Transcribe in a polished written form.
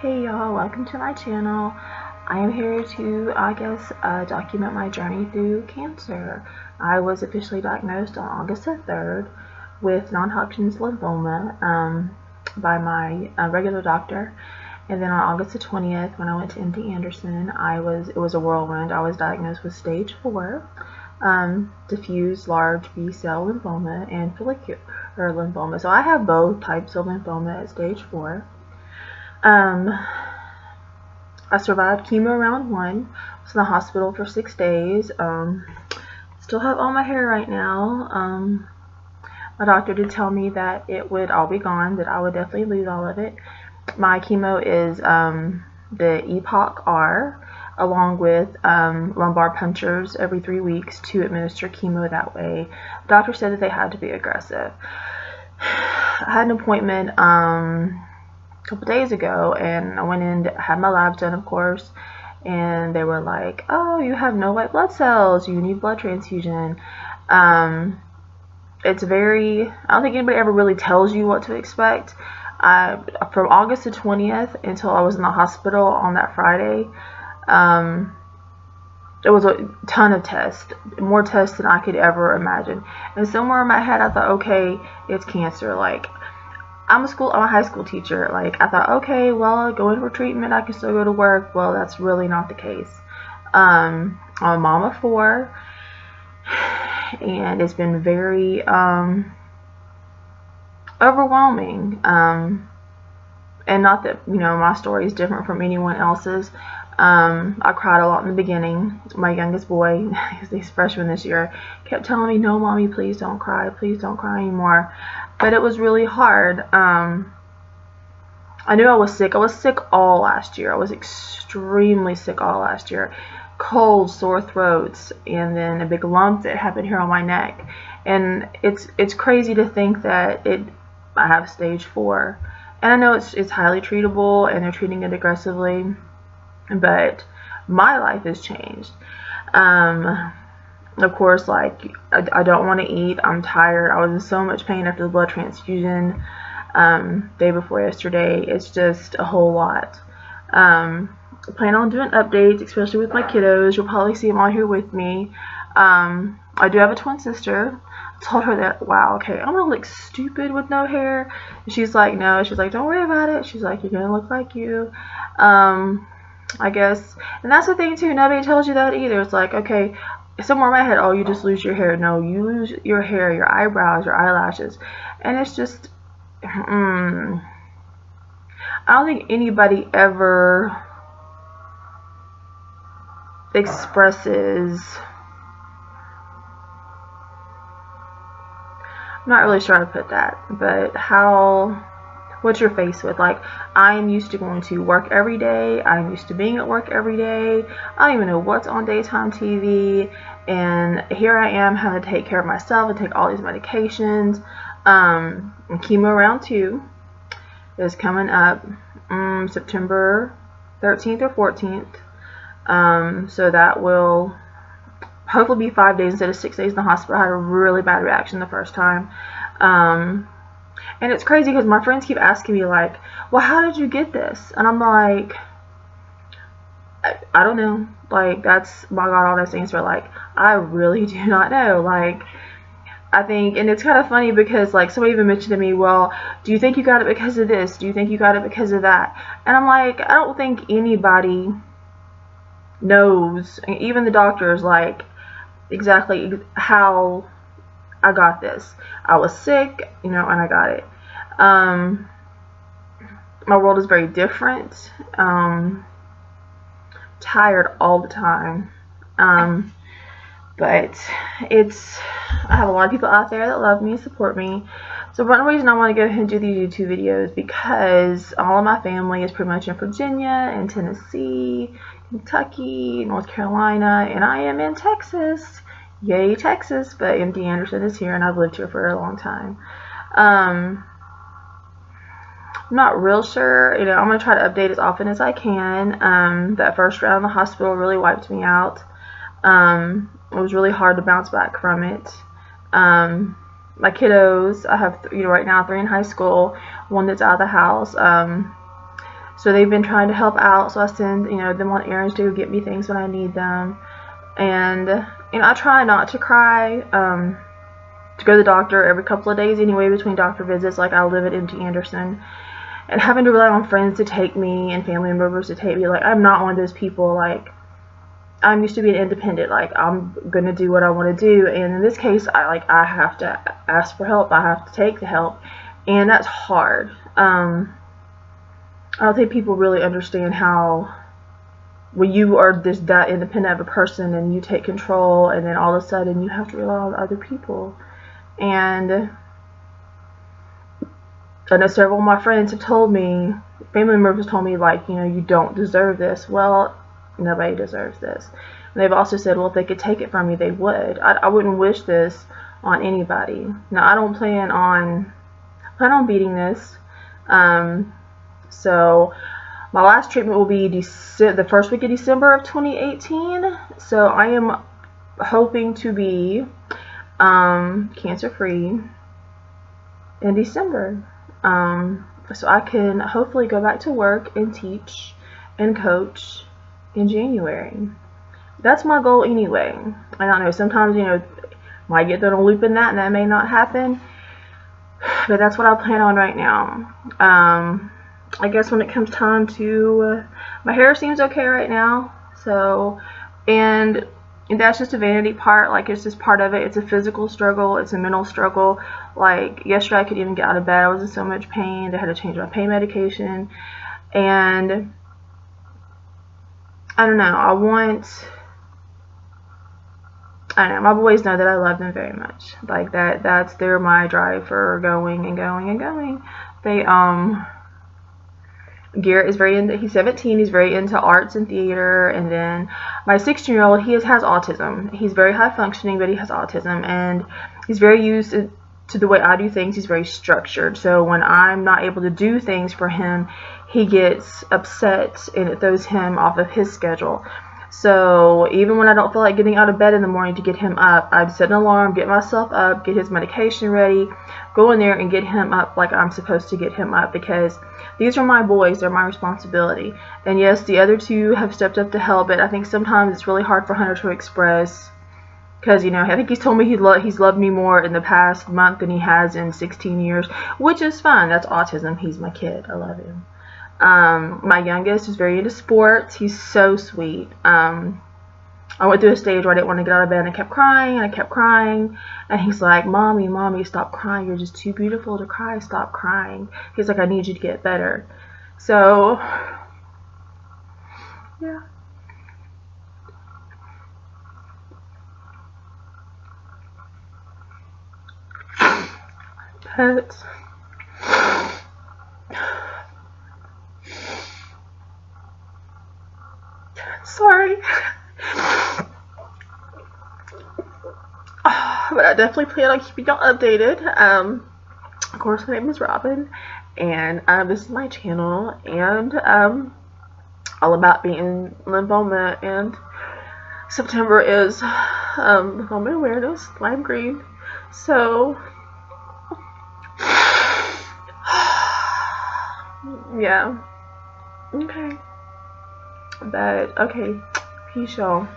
Hey y'all, welcome to my channel. I am here to, document my journey through cancer. I was officially diagnosed on August the 3rd with non-Hodgkin's lymphoma by my regular doctor. And then on August the 20th, when I went to MD Anderson, it was a whirlwind. I was diagnosed with stage 4, diffuse large B-cell lymphoma and follicular lymphoma. So I have both types of lymphoma at stage 4. I survived chemo round 1. Was in the hospital for 6 days. Still have all my hair right now. My doctor did tell me that it would all be gone, that I would definitely lose all of it. My chemo is the EPOCH-R, along with lumbar punctures every 3 weeks to administer chemo that way. The doctor said that they had to be aggressive. I had an appointment couple days ago, and I went in to have my labs done, of course, and they were like, oh, you have no white blood cells, you need blood transfusion. It's very, I don't think anybody ever really tells you what to expect. From August the 20th until I was in the hospital on that Friday, it was a ton of tests, more tests than I could ever imagine. And somewhere in my head I thought, okay, it's cancer. Like, I'm a high school teacher. Like, I thought, okay, well, I go in for treatment, I can still go to work. Well, that's really not the case. I'm a mom of 4, and it's been very overwhelming. And not that, my story is different from anyone else's. I cried a lot in the beginning. My youngest boy, he's freshman this year, kept telling me, no, mommy, please don't cry anymore. But it was really hard. I knew I was sick. I was sick all last year. I was extremely sick all last year. Cold, sore throats, and then a big lump that happened here on my neck. And it's crazy to think that I have stage 4. And I know it's highly treatable, and they're treating it aggressively. But my life has changed. Of course, like, I don't want to eat. I'm tired. I was in so much pain after the blood transfusion day before yesterday. It's just a whole lot. I plan on doing updates, especially with my kiddos. You'll probably see them all here with me. I do have a twin sister. I told her that, wow, okay, I'm gonna look stupid with no hair. And she's like, no. She's like, don't worry about it. She's like, you're gonna look like you. I guess. And that's the thing too, nobody tells you that either. It's like, okay, somewhere in my head, oh, you just lose your hair. No, you lose your hair, your eyebrows, your eyelashes. And it's just, I don't think anybody ever expresses, I'm not really sure how to put that, but what you're faced with. Like, I'm used to going to work every day. I'm used to being at work every day. I don't even know what's on daytime TV. And here I am having to take care of myself and take all these medications. And chemo round 2 is coming up September 13th or 14th. So that will hopefully be 5 days instead of 6 days in the hospital. I had a really bad reaction the first time. And it's crazy because my friends keep asking me, like, well, how did you get this? And I'm like, I don't know. Like, that's, my God, all those things are like, I really do not know. Like, I think, and it's kind of funny because, like, somebody even mentioned to me, well, do you think you got it because of this? Do you think you got it because of that? And I'm like, I don't think anybody knows, even the doctors, like, exactly how I got this. I was sick, and I got it. My world is very different. Tired all the time. But I have a lot of people out there that love me and support me. So one reason I want to go ahead and do these YouTube videos, because all of my family is pretty much in Virginia and Tennessee, Kentucky, North Carolina, and I am in Texas. Yay, Texas. But MD Anderson is here, and I've lived here for a long time. I'm not real sure. I'm going to try to update as often as I can. That first round in the hospital really wiped me out. It was really hard to bounce back from it. My kiddos, I have, right now 3 in high school, 1 that's out of the house. So they've been trying to help out. So I send, you know, them on errands to go get me things when I need them. And, you know, I try not to cry. To go to the doctor every couple of days anyway between doctor visits. Like, I live at MD Anderson. And having to rely on friends to take me and family members to take me. Like, I'm not one of those people. Like, I'm used to being independent. Like, I'm going to do what I want to do. And in this case, I have to ask for help. I have to take the help. And that's hard. I don't think people really understand how, when you are that independent of a person and you take control, and then all of a sudden you have to rely on other people. And I know several of my friends have told me, family members have told me, like, you know, you don't deserve this. Well, nobody deserves this. And they've also said, well, if they could take it from you, they would. I wouldn't wish this on anybody. Now, I don't plan on beating this. So my last treatment will be the first week of December of 2018. So I am hoping to be cancer-free in December. So I can hopefully go back to work and teach and coach in January. That's my goal anyway. I don't know, sometimes, you know, might get thrown a loop in that, and that may not happen. But that's what I plan on right now. I guess when it comes time to, my hair seems okay right now. So, and that's just a vanity part. Like, it's just part of it. It's a physical struggle. It's a mental struggle. Like, yesterday I couldn't even get out of bed. I was in so much pain. They had to change my pain medication. And I don't know. I don't know. My boys know that I love them very much. Like, they're my drive for going and going and going. They, Garrett is very into, he's 17, he's very into arts and theater. And then my 16-year-old, he has autism. He's very high functioning, but he has autism, and he's very used to the way I do things. He's very structured. So when I'm not able to do things for him, he gets upset, and it throws him off of his schedule. So even when I don't feel like getting out of bed in the morning to get him up, I'd set an alarm, get myself up, get his medication ready, go in there and get him up like I'm supposed to get him up, because these are my boys, they're my responsibility. And yes, the other two have stepped up to help, but I think sometimes it's really hard for Hunter to express, because, you know, I think he's told me he's loved me more in the past month than he has in 16 years, which is fine. That's autism. He's my kid. I love him. My youngest is very into sports. He's so sweet. I went through a stage where I didn't want to get out of bed, and I kept crying, and I kept crying, and he's like, Mommy, stop crying. You're just too beautiful to cry. Stop crying. He's like, I need you to get better. So, yeah. But sorry. But I definitely plan on keeping y'all updated. Of course, my name is Robin, and this is my channel, and all about being lymphoma. And September is lymphoma awareness, lime green. So yeah, okay. But okay, peace, y'all.